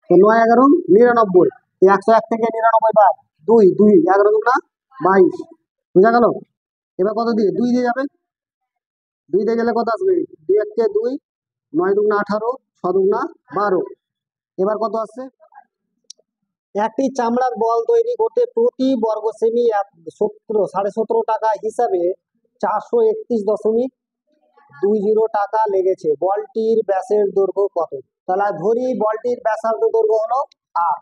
তো 9 × 11 = 99। 101 থেকে 99 বাদ 2 2 11 2 22, বুঝা গেল? এবার কত দিয়ে 2 দিয়ে যাবে, 2 দিয়ে গেলে কত আসবে? 2 1 কে 2, 9 2 18, 6 2 12। এবার কত আসছে? একটি চামড়ার বল তৈরি করতে প্রতি বর্গ সেমি 17.5 টাকা হিসাবে 431.20 টাকা লেগেছে। বলটির ব্যাসের দৈর্ঘ্য কত? তাহলে ধরি বলটির ব্যাসার্ধ দৈর্ঘ্য হলো আর,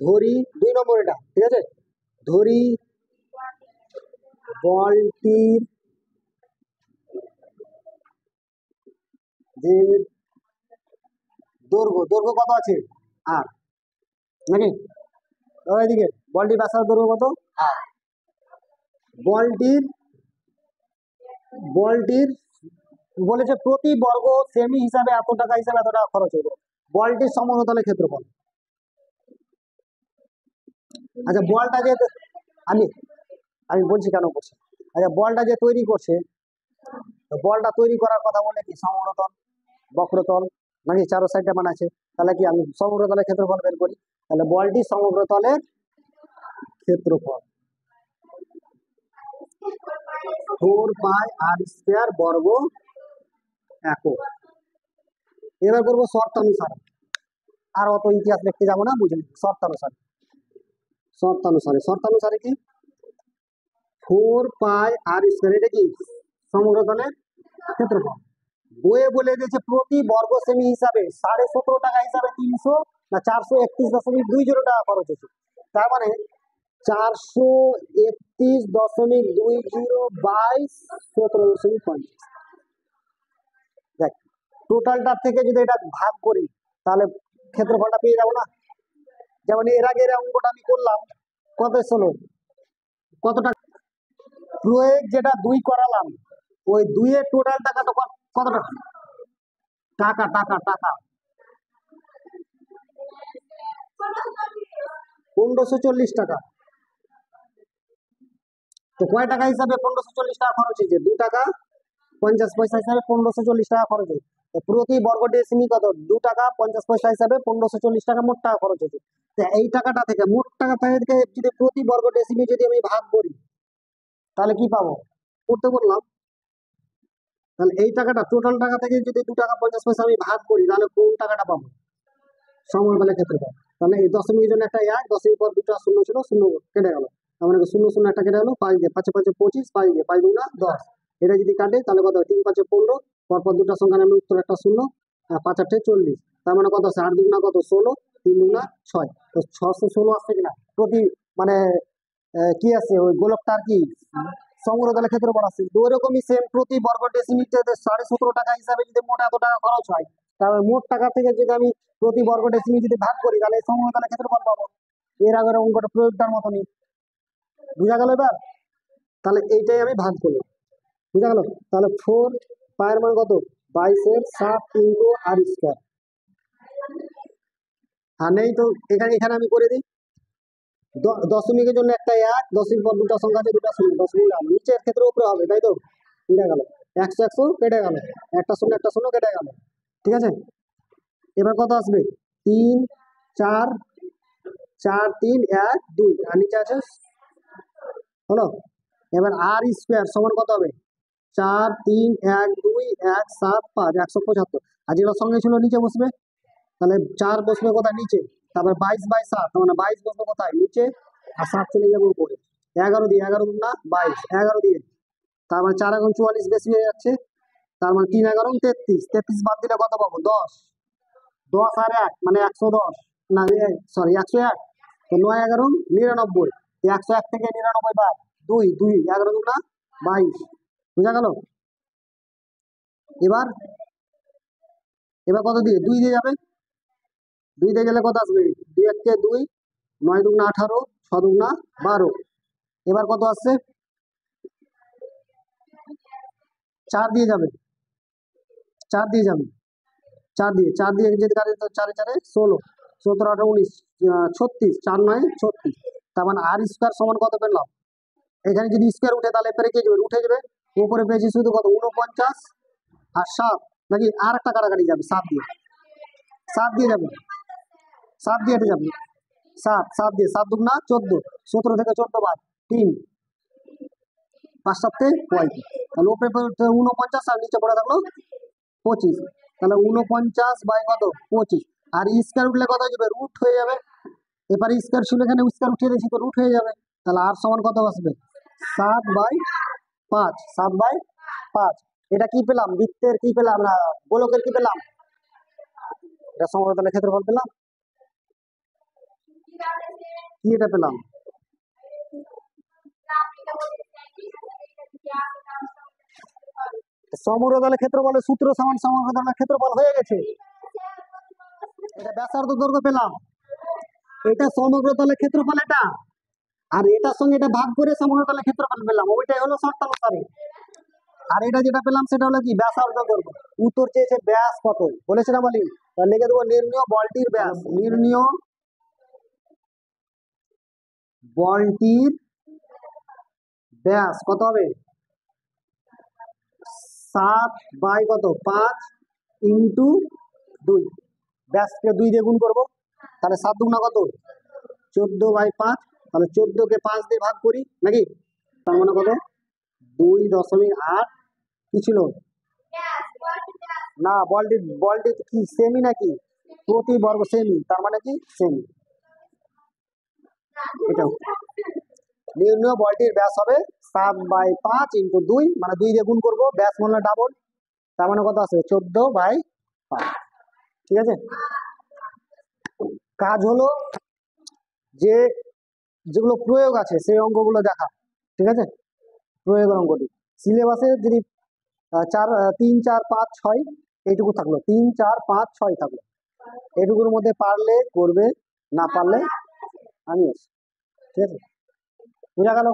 ধরি 2 নম্বর এটা, ঠিক আছে? ধরি বলটির যে দৈর্ঘ্য কত আছে আর, নাকি এদিকে বলটির ব্যাসার্ধ দৈর্ঘ্য কত আর, বলটির বলেছে প্রতি বর্গ সেমি হিসাবে এত টাকা হিসাবে এত টাকা খরচ হইল। বলটির সমতলের ক্ষেত্রফল। আচ্ছা বলটা যে আমি বলছি কেন করছে, আচ্ছা বলটা যে তৈরি করছে, বলটা তৈরি করার কথা বলে কি সমতল, বক্রতল, নাকি চারো সাইডে বানাচ্ছে, তাহলে কি আমি সমগ্রতলের ক্ষেত্রফল বের করি। তাহলে বলটি সমগ্রতলের ক্ষেত্রফল 4πr² বর্গ একক। এবার করবো শর্তানুসারে, আর অত ইতিহাস লিখতে যাবো না, বুঝে নিন। শর্তানুসারে কি 4πr², এটা কি সমগ্রতলের ক্ষেত্রফল। বইয়ে বলে দিয়েছে প্রতি বর্গ সেমি হিসাবে 17.5 টাকা হিসাবে 431.20 টাকা খরচ হয়েছে। তার মানে 431.20 22 17.50। দেখ টোটালটার থেকে যদি এটা ভাগ করি তাহলে ক্ষেত্রফলটা পেয়ে যাবো না। যেমন এর আগের অঙ্কটা আমি করলাম, কত ছিল, কত টাকা প্রয়োগ যেটা 2 করালাম, ওই 2 এর টোটাল টাকা তো কত টাকা, টাকা 1540 টাকা। তো কয় টাকা হিসাবে 1540 টাকা খরচ হয়েছে? 2 টাকা 50 পয়সা হিসাবে 1540 টাকা খরচ হয়েছে। প্রতি বর্গ ডেসিমি কত? 2 টাকা 50 পয়সা হিসাবে 1540 টাকা মোট টাকা খরচ হয়েছে। এই টাকাটা থেকে, মোট টাকা থেকে যদি প্রতি বর্গ ডেসিমি যদি আমি ভাগ করি তাহলে কি পাবো? করতে বললাম। তাহলে এই টাকাটা টোটাল টাকা থেকে যদি 2 টাকা 50 পয়সা আমি ভাগ করি তাহলে কোন টাকাটা পাবো? সমতলের ক্ষেত্রে পাবো। তাহলে এই দশমিকের জন্য একটা 1, দশমিক পর 2টা শূন্য ছিল, শূন্য কেটে গেল। তার মানে 0 0 একটা কেটে গেল, 5 দিয়ে 5 5 25, 5 দিয়ে 5 2 10। এটা যদি কাটে তাহলে কত হয়? 3 5 15, পরপর 2টা সংখ্যা নামে উত্তর একটা শূন্য, 5 8 40। তার মানে কত আছে? 8 2 কত? 16, 3 2 6। তো 616 আসছে কিনা প্রতি, মানে কি আছে ওই গোলকটার কি সমগ্রতলের ক্ষেত্রফল আসছে। ওইরকমই সেম প্রতি বর্গ ডেসিমিটার 17.5 টাকা হিসাবে যদি মোট এত টাকা খরচ হয়, তাহলে মোট টাকা থেকে যদি আমি প্রতি বর্গ ডেসিমি যদি ভাগ করি তাহলে সমগ্রতলের ক্ষেত্রফল পাবো। এর আগের অঙ্কটা প্রয়োগটার মতনই, বুঝা গেল এবার? তাহলে এইটাই আমি ভাগ করলাম, বুঝা গেল? তাহলে 4 পায়ের মান কত? 22/7 × r²। হ্যাঁ নেই তো, এখানে আমি করে দিই। দশমিকের জন্য একটা 1, দশমিক পর 2টা সংখ্যা আছে, 2টা শূন্য, দশমিক নিচের ক্ষেত্রে উপরে হবে, তাই তো? কেটে গেল 100 100 কেটে গেল, একটা শূন্য কেটে গেল, ঠিক আছে? এবার কত আসবে? 3 4 4 3 1 2, আর নিচে আছে হলো। এবার r² সমান কত হবে? 4 3 1 2 1 7 5 175। আর যেটা সঙ্গে ছিল নিচে বসবে, তাহলে 4 বসবে কোথায়? নিচে। তারপর 22/7, মানে 22 বসবে কোথায়? নিচে। আর 7 চলে যাবে উপরে। 11 দিয়ে 11 2 22, 11 দিয়ে, তার মানে 4 এখন 44 বেশি হয়ে যাচ্ছে। তার মানে 3 11 33, 33 বাদ দিলে কত পাবো? 10 10 আর 1 মানে 110, না সরি 101। তো 9 11 99, 101 থেকে 99 বাদ 2 2 11 2 22, বুঝা গেল? এবার কত দিয়ে? 2 দিয়ে যাবে, 2 দিয়ে গেলে কত আসবে? 2 1 কে 2, 9 2 18, 6 2 12। এবার কত আসছে? 4 দিয়ে যাবে, 4 দিয়ে যাবে, 4 দিয়ে যদি কাটে 4 4 16, 17 18 19, 36, 4 9 36। তার মানে r² সমান কত পেলাম? এখানে যদি স্কোয়ার উঠে তাহলে এবারে কি যাবে? উঠে যাবে। উপরে পেয়েছি শুধু কত? 49 আর 7, নাকি আর একটা কাটাকাটি যাবে 7 দিয়ে, 7 দিয়ে যাবে, 7 দিয়ে হেঁটে যাবি, 7 দিয়ে 7 দুগুণা 14, 17 থেকে 14 বাদ 3, 5 7 35, তাহলে উপরে 49 আর নিচে পড়ে থাকলো 25, তাহলে 49 বাই কত 25, আর স্কয়ার উঠলে কত হয়ে যাবে, রুট হয়ে যাবে। এবারে স্কয়ার ছিল এখানে, স্কয়ার উঠিয়ে দিয়েছি তো রুট হয়ে যাবে, তাহলে আর সমান কত আসবে 7/5, 7/5। এটা কি পেলাম, বৃত্তের কি পেলাম না গোলকের কি পেলাম, এটা সমগ্রতলের ক্ষেত্রফল পেলাম। কি এটা পেলাম, সমগ্রতলের ক্ষেত্রফলের সূত্র সমান সমগ্রতলের ক্ষেত্রফল হয়ে গেছে। এটা ব্যাসার্ধ দৈর্ঘ্য পেলাম, এটা সমগ্রতলের ক্ষেত্রফল এটা, আর এটার সঙ্গে এটা ভাগ করে সমগ্রতলের ক্ষেত্রফল পেলাম, ওইটাই হলো শর্তানুসারে। আর এটা যেটা পেলাম সেটা হলো কি ব্যাসার্ধ দৈর্ঘ্য। উত্তর চেয়েছে ব্যাস কত, বলেছিলাম বলি, তাহলে লিখে দেবো নির্ণয় বলটির ব্যাস, নির্ণয় বলটির ব্যাস কত হবে, 7 বাই কত 5 ইন্টু 2, ব্যাসকে 2 দিয়ে গুণ করবো, তাহলে 7 দুগুণা কত 14/5, তাহলে 14কে 5 দিয়ে ভাগ করি নাকি, তার মানে কত 2.8 কি ছিল না, বলটি কি সেমি নাকি প্রতি বর্গ সেমি, তার মানে কি সেমি। এটা নির্ণয় বলটির ব্যাস হবে 7/5 ইন্টু 2, মানে 2 দিয়ে গুণ করবো, ব্যাস মনে ডাবল, তার মানে কত আছে 14/5। ঠিক আছে, কাজ হলো যে যেগুলো প্রয়োগ আছে সেই অঙ্কগুলো দেখা। ঠিক আছে, প্রয়োগের অঙ্কটি সিলেবাসে যদি 3 4 5 6 এইটুকু থাকলো, 3 4 5 6 থাকলো, এইটুকুর মধ্যে পারলে করবে, না পারলে আমি আছি। ঠিক আছে, বোঝা গেল।